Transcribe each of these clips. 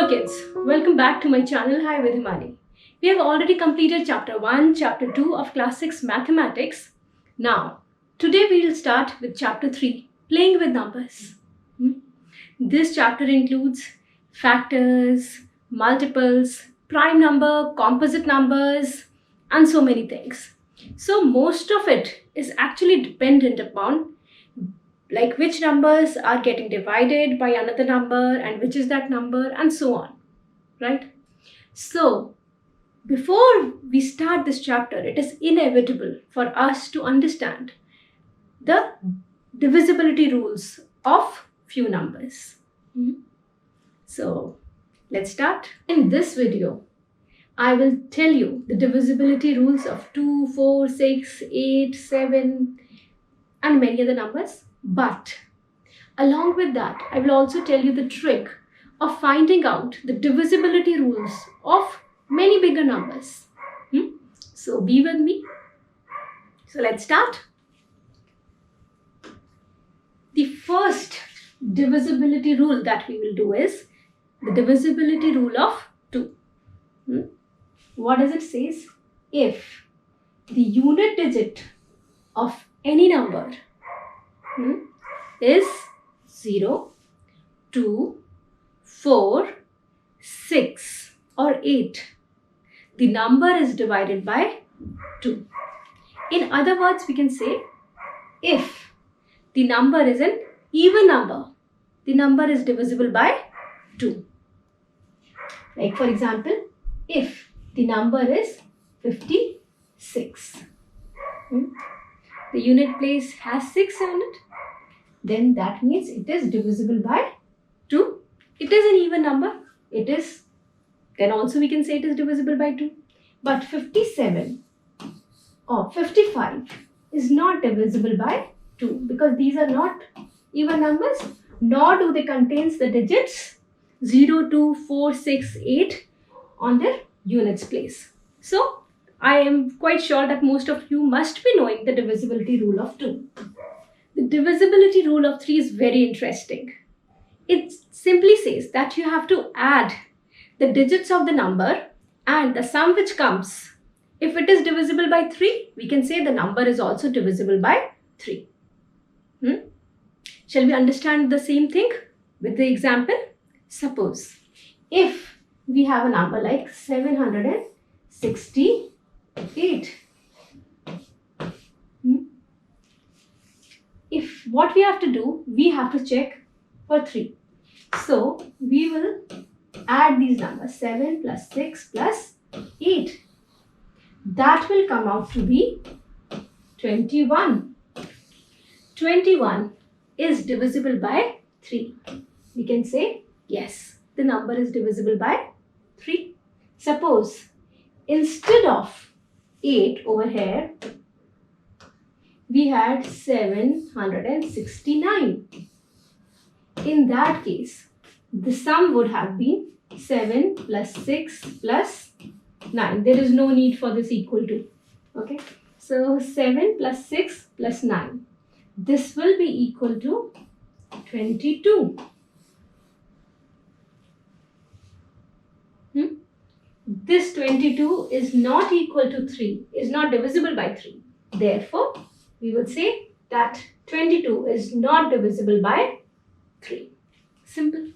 Hello kids, welcome back to my channel Hi with Himani. We have already completed chapter 1, chapter 2 of class 6 mathematics. Now, today we will start with chapter 3, playing with numbers. This chapter includes factors, multiples, prime number, composite numbers, and so many things. So most of it is actually dependent upon like which numbers are getting divided by another number and which is that number and so on, right? So before we start this chapter, it is inevitable for us to understand the divisibility rules of few numbers. So let's start. In this video, I will tell you the divisibility rules of 2, 4, 6, 8, 7 and many other numbers. But along with that, I will also tell you the trick of finding out the divisibility rules of many bigger numbers. So be with me. So let's start. The first divisibility rule that we will do is the divisibility rule of 2. What does it say? If the unit digit of any number is 0, 2, 4, 6 or 8, the number is divided by 2. In other words, we can say if the number is an even number, the number is divisible by 2. Like for example, if the number is 56, the unit place has 6 on it, then that means it is divisible by 2. It is an even number. Then also we can say it is divisible by 2. But 57 or 55 is not divisible by 2 because these are not even numbers, nor do they contain the digits 0, 2, 4, 6, 8 on their units place. So I am quite sure that most of you must be knowing the divisibility rule of 2. The divisibility rule of 3 is very interesting. It simply says that you have to add the digits of the number and the sum which comes. If it is divisible by 3, we can say the number is also divisible by 3. Shall we understand the same thing with the example? Suppose if we have a number like 768. If what we have to do, we have to check for 3. So we will add these numbers 7 plus 6 plus 8. That will come out to be 21. 21 is divisible by 3. We can say yes, the number is divisible by 3. Suppose instead of 8 over here, we had 769. In that case, the sum would have been 7 plus 6 plus 9. There is no need for this equal to. Okay. So 7 plus 6 plus 9. This will be equal to 22. This 22 is not equal to 3, is not divisible by 3. Therefore, we would say that 22 is not divisible by 3. Simple.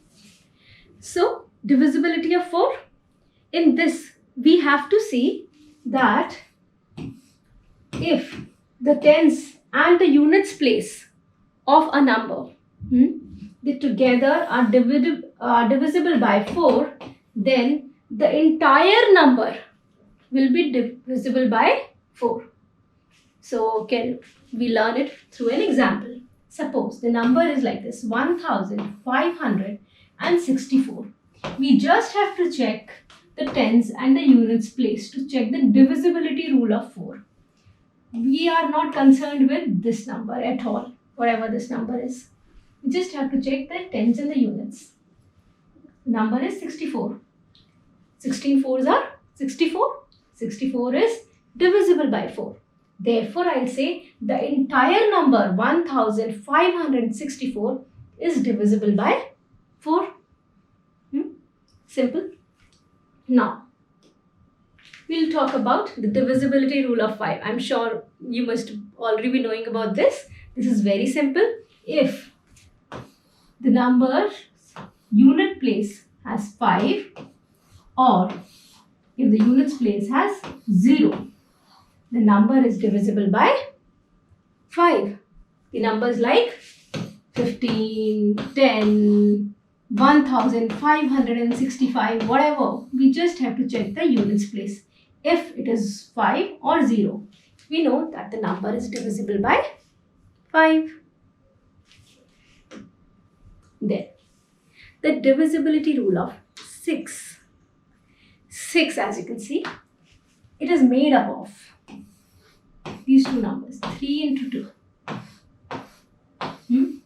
So, divisibility of 4. In this, we have to see that if the tens and the units place of a number, they together are divisible by 4, then the entire number will be divisible by 4. So can we learn it through an example? Suppose the number is like this, 1564. We just have to check the tens and the units place to check the divisibility rule of 4. We are not concerned with this number at all, whatever this number is. We just have to check the tens and the units. Number is 64. 16 fours are 64. 64 is divisible by 4. Therefore, I will say the entire number 1564 is divisible by 4. Simple. Now, we'll talk about the divisibility rule of 5. I'm sure you must already be knowing about this. This is very simple. If the number unit place has 5 or if the units place has 0, the number is divisible by 5. The numbers like 15, 10, 1565, whatever, we just have to check the units place. If it is 5 or 0, we know that the number is divisible by 5. Then, the divisibility rule of 6. 6, as you can see, it is made up of these two numbers, 3 into 2. 3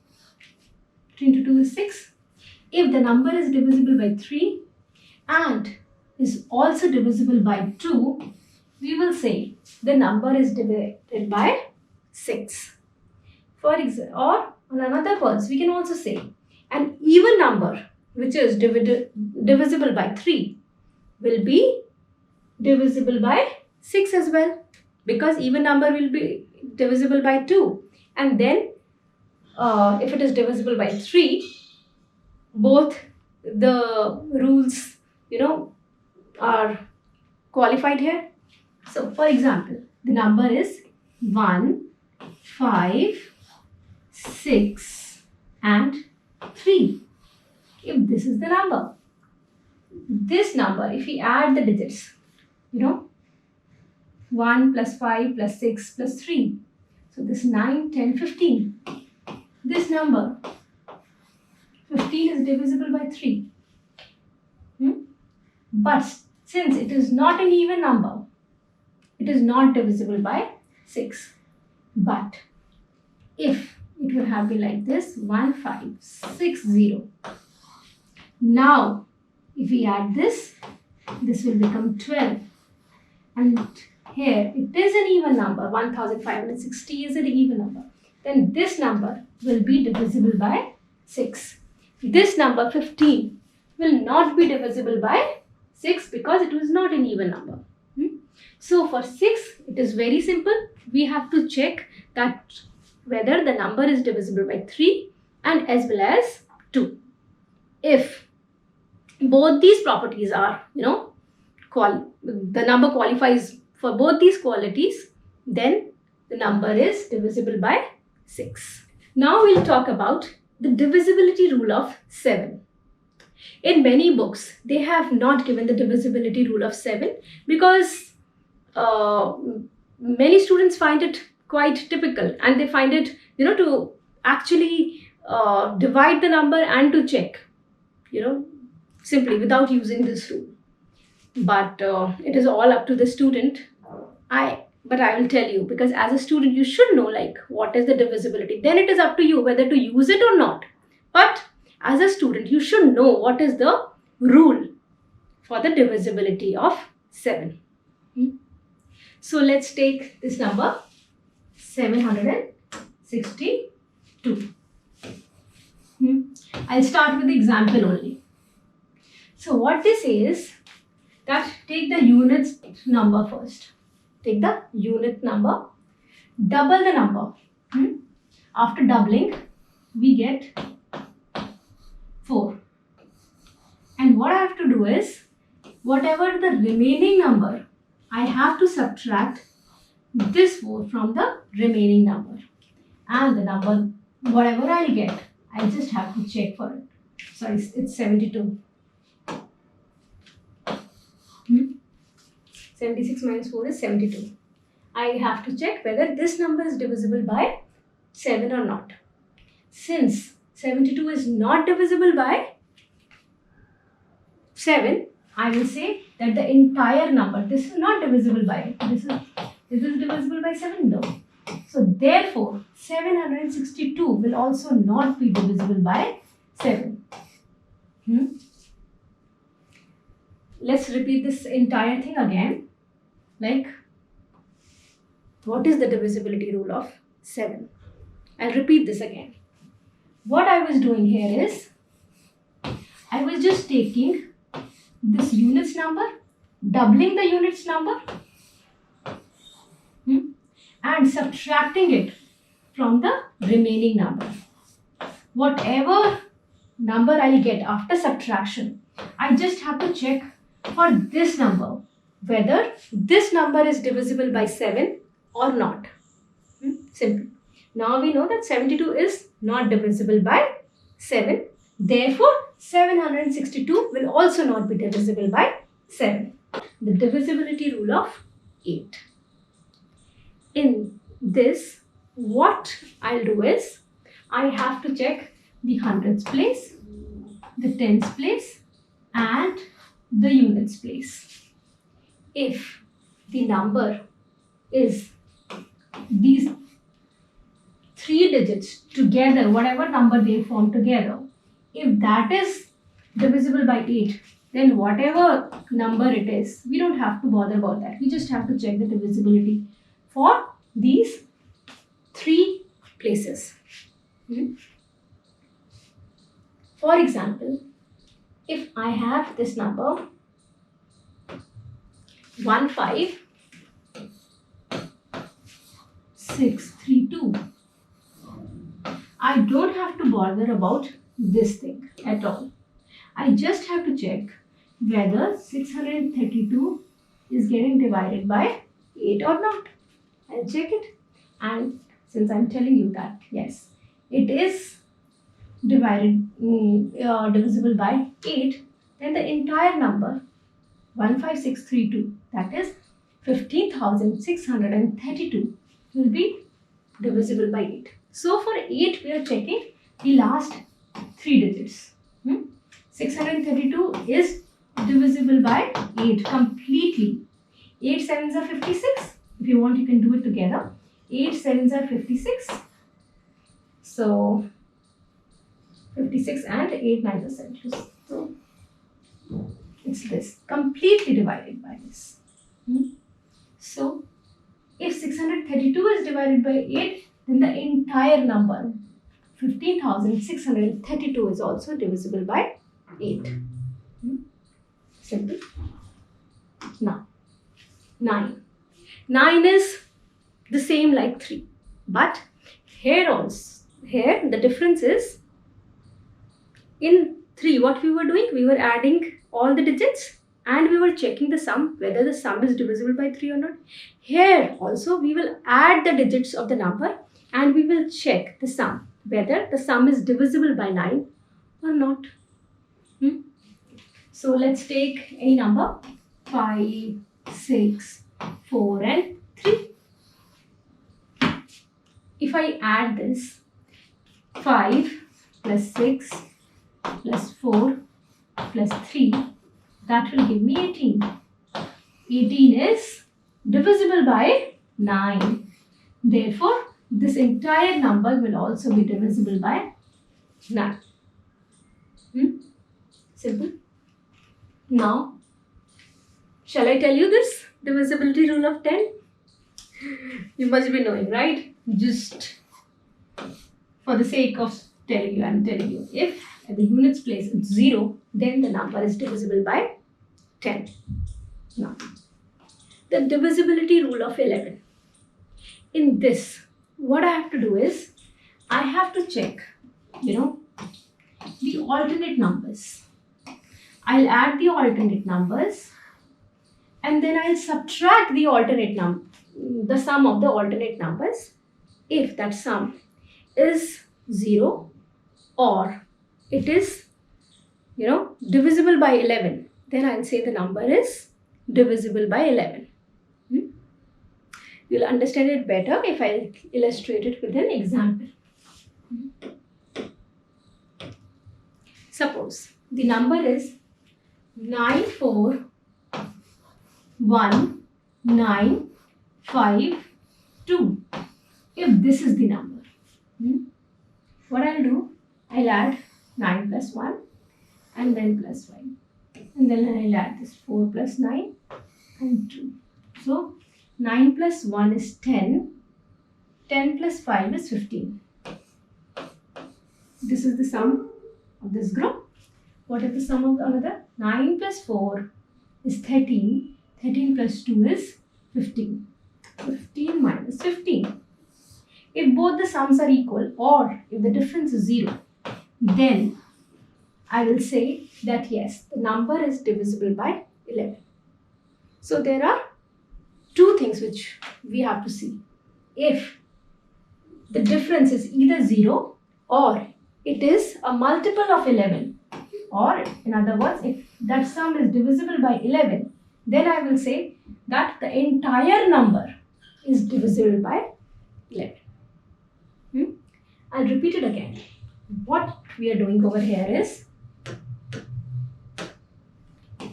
into 2 is 6. If the number is divisible by 3 and is also divisible by 2, we will say the number is divided by 6. For example, or on another words, we can also say an even number which is divisible by 3 will be divisible by 6 as well, because even number will be divisible by 2. And then if it is divisible by 3, both the rules, are qualified here. So, for example, the number is 1, 5, 6 and 3. If this is the number, this number, if we add the digits, 1 plus 5 plus 6 plus 3. So, this 9, 10, 15. This number 15 is divisible by 3. But since it is not an even number, it is not divisible by 6. But if it would have been like this, 1, 5, 6, 0. Now, if we add this, this will become 12. And here it is an even number, 1560 is an even number. Then this number will be divisible by 6. This number 15 will not be divisible by 6 because it was not an even number. So for 6, it is very simple. We have to check that whether the number is divisible by 3 and as well as 2. If both these properties are, the number qualifies for both these qualities, then the number is divisible by 6. Now we'll talk about the divisibility rule of 7. In many books, they have not given the divisibility rule of 7 because many students find it quite typical and they find it, to actually divide the number and to check, simply without using this rule. But it is all up to the student. But I will tell you, because as a student, you should know what is the divisibility. Then it is up to you whether to use it or not. But as a student, you should know what is the rule for the divisibility of 7. So let's take this number 762. I'll start with the example only. So what this is that take the units number first. Take the unit number, double the number. After doubling, we get 4. And what I have to do is, whatever the remaining number, I have to subtract this 4 from the remaining number. And the number, whatever I'll get, I just have to check for it. Sorry, it's 72. 76 minus 4 is 72. I have to check whether this number is divisible by 7 or not. Since 72 is not divisible by 7, I will say that the entire number, this is not divisible by, this is divisible by 7 though. So therefore, 762 will also not be divisible by 7. Let's repeat this entire thing again. What is the divisibility rule of 7? I'll repeat this again. What I was doing here is, I was just taking this units number, doubling the units number, and subtracting it from the remaining number. Whatever number I'll get after subtraction, I just have to check for this number whether this number is divisible by 7 or not. Simple. Now we know that 72 is not divisible by 7. Therefore, 762 will also not be divisible by 7. The divisibility rule of 8. In this, what I'll do is, I have to check the hundreds place, the tens place, and the units place. If the number is these 3 digits together, whatever number they form together, if that is divisible by 8, then whatever number it is, we don't have to bother about that. We just have to check the divisibility for these 3 places. For example, if I have this number 15632, I don't have to bother about this thing at all. I just have to check whether 632 is getting divided by 8 or not. I'll check it, and since I'm telling you that yes, it is divisible by 8, then the entire number 15632, that is 15,632, will be divisible by 8. So for 8 we are checking the last 3 digits. 632 is divisible by 8 completely. 8 sevens are 56. If you want, you can do it together. 8 sevens are 56. So 56 and 8 nines are 72. So it's this, completely divided by this. So if 632 is divided by 8, then the entire number 15,632 is also divisible by 8. Simple. Now 9. 9 is the same like 3, but here the difference is, in 3 what we were doing, we were adding all the digits and we were checking the sum, whether the sum is divisible by 3 or not. Here also we will add the digits of the number and we will check the sum, whether the sum is divisible by 9 or not. So let's take any number, 5, 6, 4 and 3. If I add this, 5 plus 6 plus 4 plus 3, that will give me 18. 18 is divisible by 9. Therefore, this entire number will also be divisible by 9. Simple. Now, shall I tell you this divisibility rule of 10? You must be knowing, right? Just for the sake of telling you, I'm telling you. If at the units place it's 0, then the number is divisible by 10. Now, the divisibility rule of 11. In this, what I have to do is, I have to check, the alternate numbers. I'll add the alternate numbers and then I'll subtract the the sum of the alternate numbers. If that sum is 0 or it is, divisible by 11, then I'll say the number is divisible by 11. You'll understand it better if I illustrate it with an example. Suppose the number is 9419552. If this is the number, what I'll do, I'll add 9 plus 1 and then plus 5. And then I'll add this 4 plus 9 and 2. So 9 plus 1 is 10. 10 plus 5 is 15. This is the sum of this group. What is the sum of the another? 9 plus 4 is 13. 13 plus 2 is 15. 15 minus 15. If both the sums are equal or if the difference is 0, then I will say that yes, the number is divisible by 11. So there are two things which we have to see. If the difference is either 0 or it is a multiple of 11, or in other words, if that sum is divisible by 11, then I will say that the entire number is divisible by 11. I'll repeat it again. What we are doing over here is,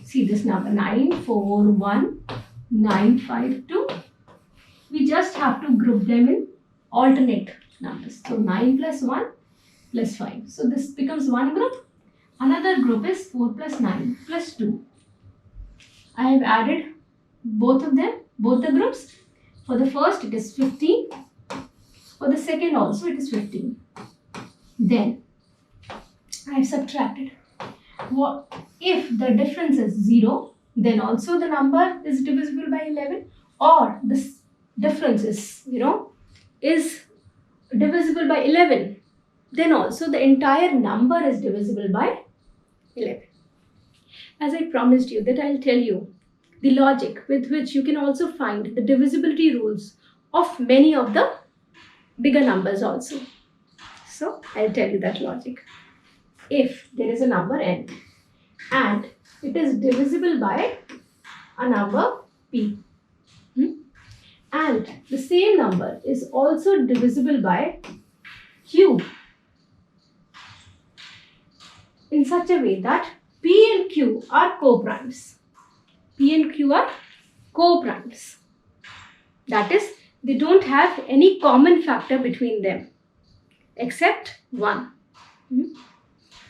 see this number 941952. We just have to group them in alternate numbers. So 9 plus 1 plus 5. So this becomes one group. Another group is 4 plus 9 plus 2. I have added both of them, both the groups. For the first it is 15. For the second also it is 15. Then I have subtracted. What if the difference is 0, then also the number is divisible by 11, or this difference is is divisible by 11, then also the entire number is divisible by 11. As I promised you that I'll tell you the logic with which you can also find the divisibility rules of many of the bigger numbers also. So I'll tell you that logic. If there is a number n and it is divisible by a number p, and the same number is also divisible by q in such a way that p and q are co-primes. P and q are co-primes. That is, they don't have any common factor between them except 1.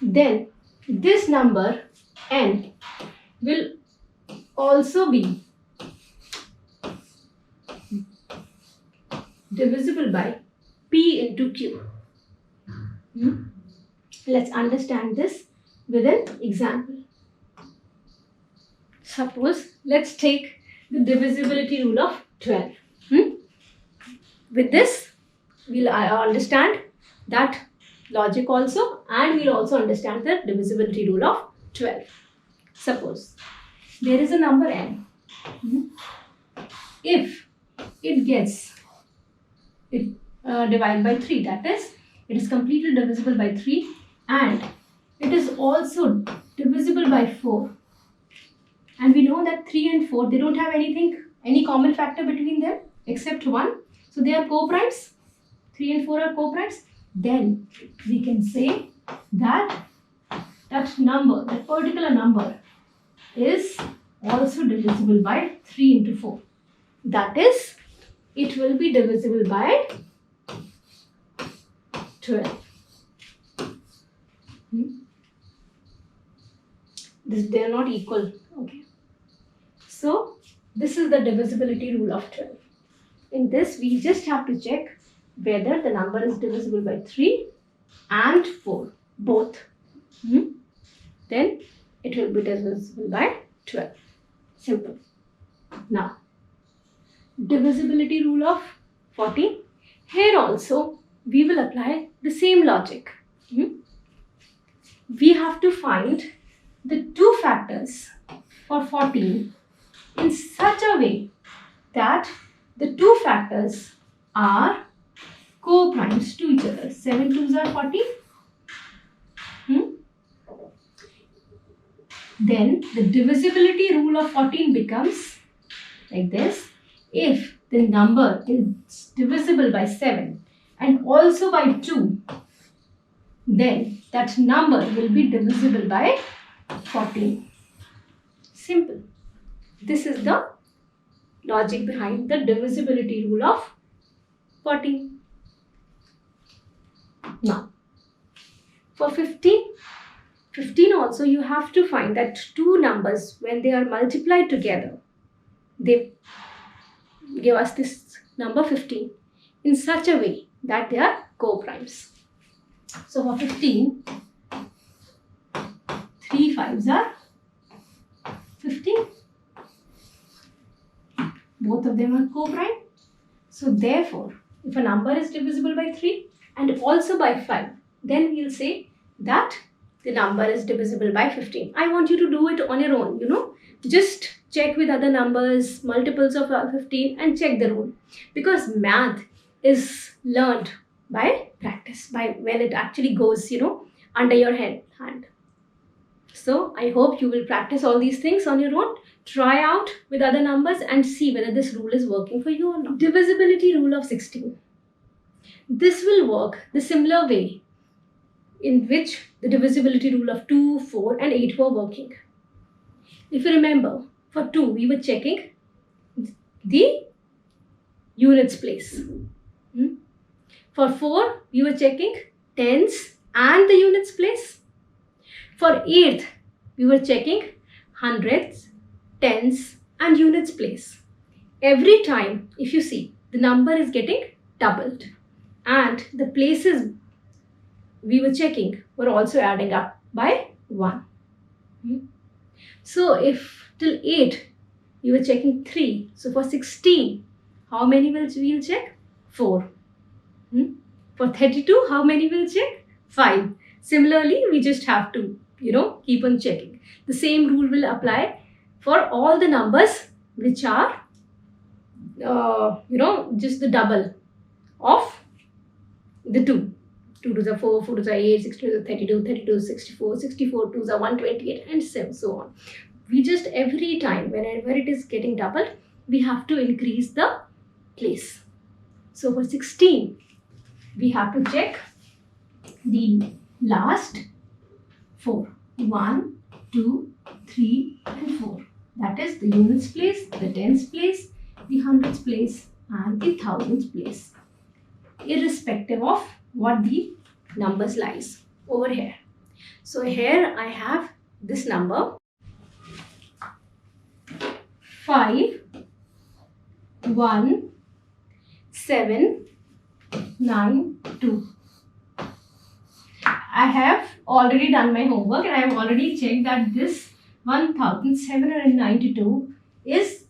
Then this number n will also be divisible by p into q. Let's understand this with an example. Suppose, let's take the divisibility rule of 12. With this, we'll understand that logic also, and we'll also understand the divisibility rule of 12. Suppose there is a number n. If it gets divided by 3, that is, it is completely divisible by 3 and it is also divisible by 4. And we know that 3 and 4, they don't have any common factor between them except 1. So they are co-primes. 3 and 4 are co-primes. Then we can say that number, that particular number is also divisible by 3 into 4. That is, it will be divisible by 12. They are not equal. Okay. So this is the divisibility rule of 12. In this, we just have to check whether the number is divisible by 3 and 4, both. Then it will be divisible by 12. Simple. Now, divisibility rule of 14. Here also, we will apply the same logic. We have to find the two factors for 14 in such a way that the two factors are co-primes to each other. 7 2s are 14. Then the divisibility rule of 14 becomes like this. If the number is divisible by 7 and also by 2, then that number will be divisible by 14. Simple. This is the logic behind the divisibility rule of 14. Now, for 15 also you have to find that two numbers, when they are multiplied together, they give us this number 15 in such a way that they are co-primes. So for 15, 3 5s are 15. Both of them are co-prime. So therefore, if a number is divisible by 3 and also by 5, then we'll say that the number is divisible by 15. I want you to do it on your own, Just check with other numbers, multiples of 15 and check the rule. Because math is learned by practice, by when it actually goes, under your hand. So I hope you will practice all these things on your own. Try out with other numbers and see whether this rule is working for you or not. Divisibility rule of 16. This will work the similar way in which the divisibility rule of 2, 4 and 8 were working. If you remember, for 2 we were checking the units place. For 4 we were checking tens and the units place. For 8 we were checking hundreds, tens and units place. Every time, if you see, the number is getting doubled and the places we were checking were also adding up by 1. So if till 8 we were checking 3, so for 16 how many we'll check? 4. For 32 how many we'll check? 5. Similarly, we just have to keep on checking. The same rule will apply for all the numbers which are just the double of the 2. 2 2s are 4, 4 2s are 8, 6 2s are 32, 32 is 64, 64 2s are 128 and so on. We just every time whenever it is getting doubled, we have to increase the place. So for 16, we have to check the last 4. 1, 2, 3 and 4. That is the units place, the tens place, the hundreds place and the thousands place, irrespective of what the numbers lies over here. So here I have this number 5, 1, 7, 9, 2. I have already done my homework and I have already checked that this 1792 is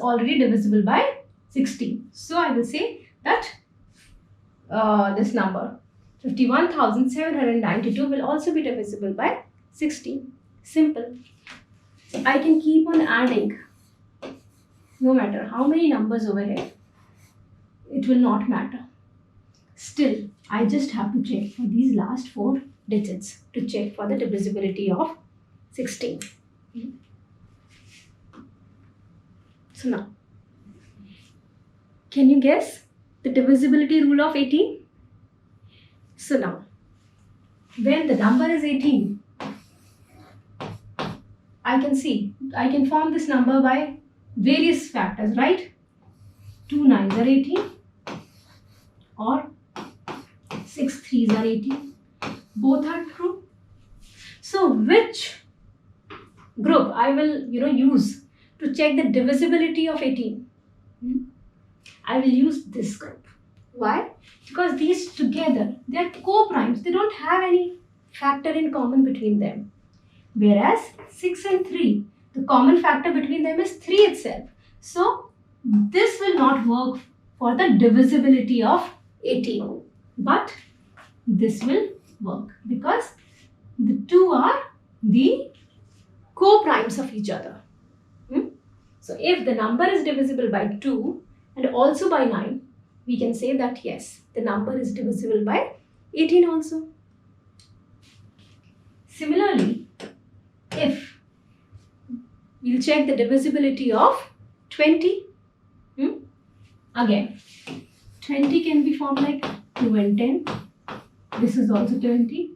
already divisible by 16. So I will say that this number 51,792 will also be divisible by 16. Simple. So I can keep on adding no matter how many numbers over here. It will not matter. Still, I just have to check for these last 4 digits to check for the divisibility of 16. So now, can you guess the divisibility rule of 18? So now, when the number is 18, I can form this number by various factors, right? 2 9s are 18 or 6 3s are 18. Both are true. So which group I will use to check the divisibility of 18? I will use this group. Why? Because these together, they are co-primes. They don't have any factor in common between them. Whereas 6 and 3, the common factor between them is 3 itself. So this will not work for the divisibility of 18. But this will work because the 2 are the co-primes of each other. So if the number is divisible by 2 and also by 9, we can say that yes, the number is divisible by 18 also. Similarly, if we'll check the divisibility of 20, again 20 can be formed like 2 and 10. This is also 20.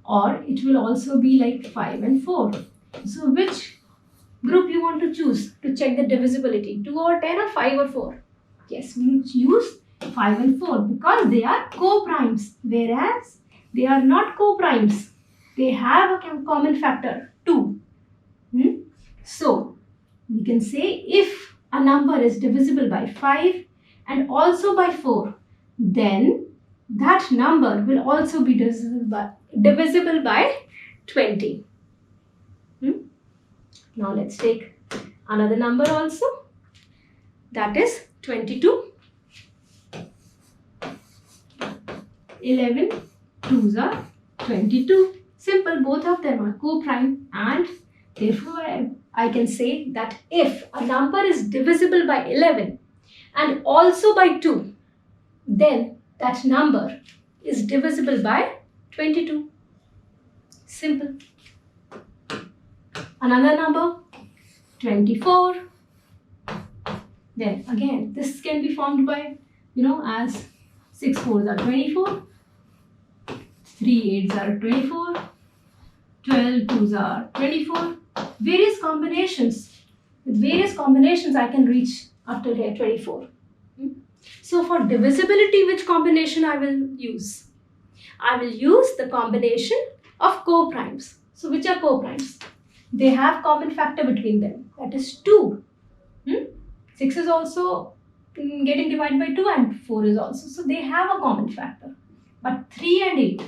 Or it will also be like 5 and 4. So which group you want to choose to check the divisibility? 2 or 10 or 5 or 4? Yes, we use 5 and 4 because they are co-primes. Whereas they are not co-primes. They have a common factor 2. So we can say if a number is divisible by 5 and also by 4, then that number will also be divisible by 20. Now let's take another number also. That is 22. 11 twos are 22. Simple, both of them are co-prime, and therefore I can say that if a number is divisible by 11 and also by 2, then that number is divisible by 22. Simple. Another number, 24. Then again, this can be formed by, as 6 4s are 24, 3 8s are 24, 12 2s are 24. Various combinations. With various combinations, I can reach up to here 24. So for divisibility, which combination I will use? I will use the combination of co-primes. So which are co-primes? They have common factor between them. That is 2. 6 is also getting divided by 2 and 4 is also. So they have a common factor. But 3 and 8,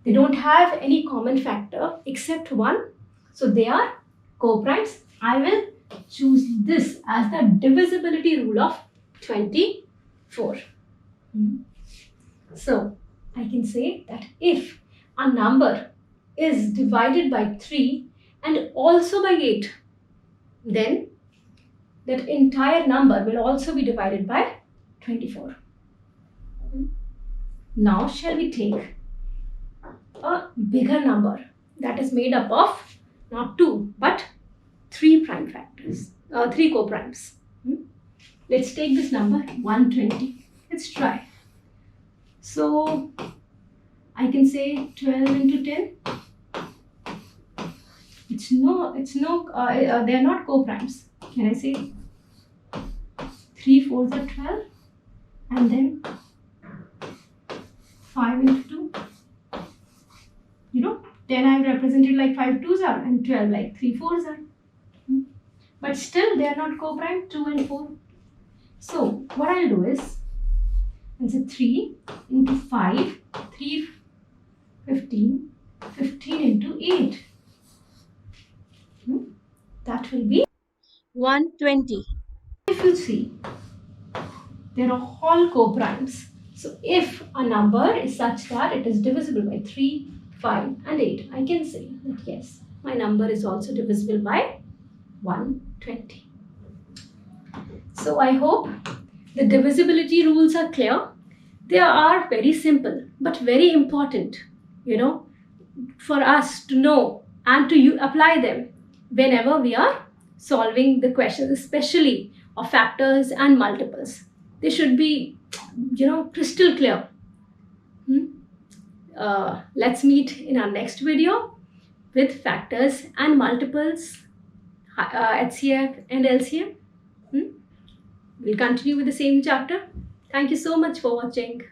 they don't have any common factor except 1. So they are co-primes. I will choose this as the divisibility rule of 24. So I can say that if a number is divided by 3 and also by 8, then that entire number will also be divided by 24. Now shall we take a bigger number that is made up of not 2 but 3 prime factors, 3 co-primes. Let's take this number 120. Let's try. So I can say 12 into 10. They are not co-primes. Can I say 3 4s are 12 and then 5 into 2? 10 I have represented like 5 2s are and 12 like 3 4s are. But still they are not co-prime, 2 and 4. So what I'll do is, I'll say 3 into 5, 3 15, 15 into 8. That will be 120. If you see, there are all co-primes. So if a number is such that it is divisible by 3, 5 and 8, I can say that yes, my number is also divisible by 120. So I hope the divisibility rules are clear. They are very simple but very important, for us to know and to apply them whenever we are solving the questions, especially of factors and multiples. They should be, crystal clear. Let's meet in our next video with factors and multiples, HCF and LCM. We'll continue with the same chapter. Thank you so much for watching.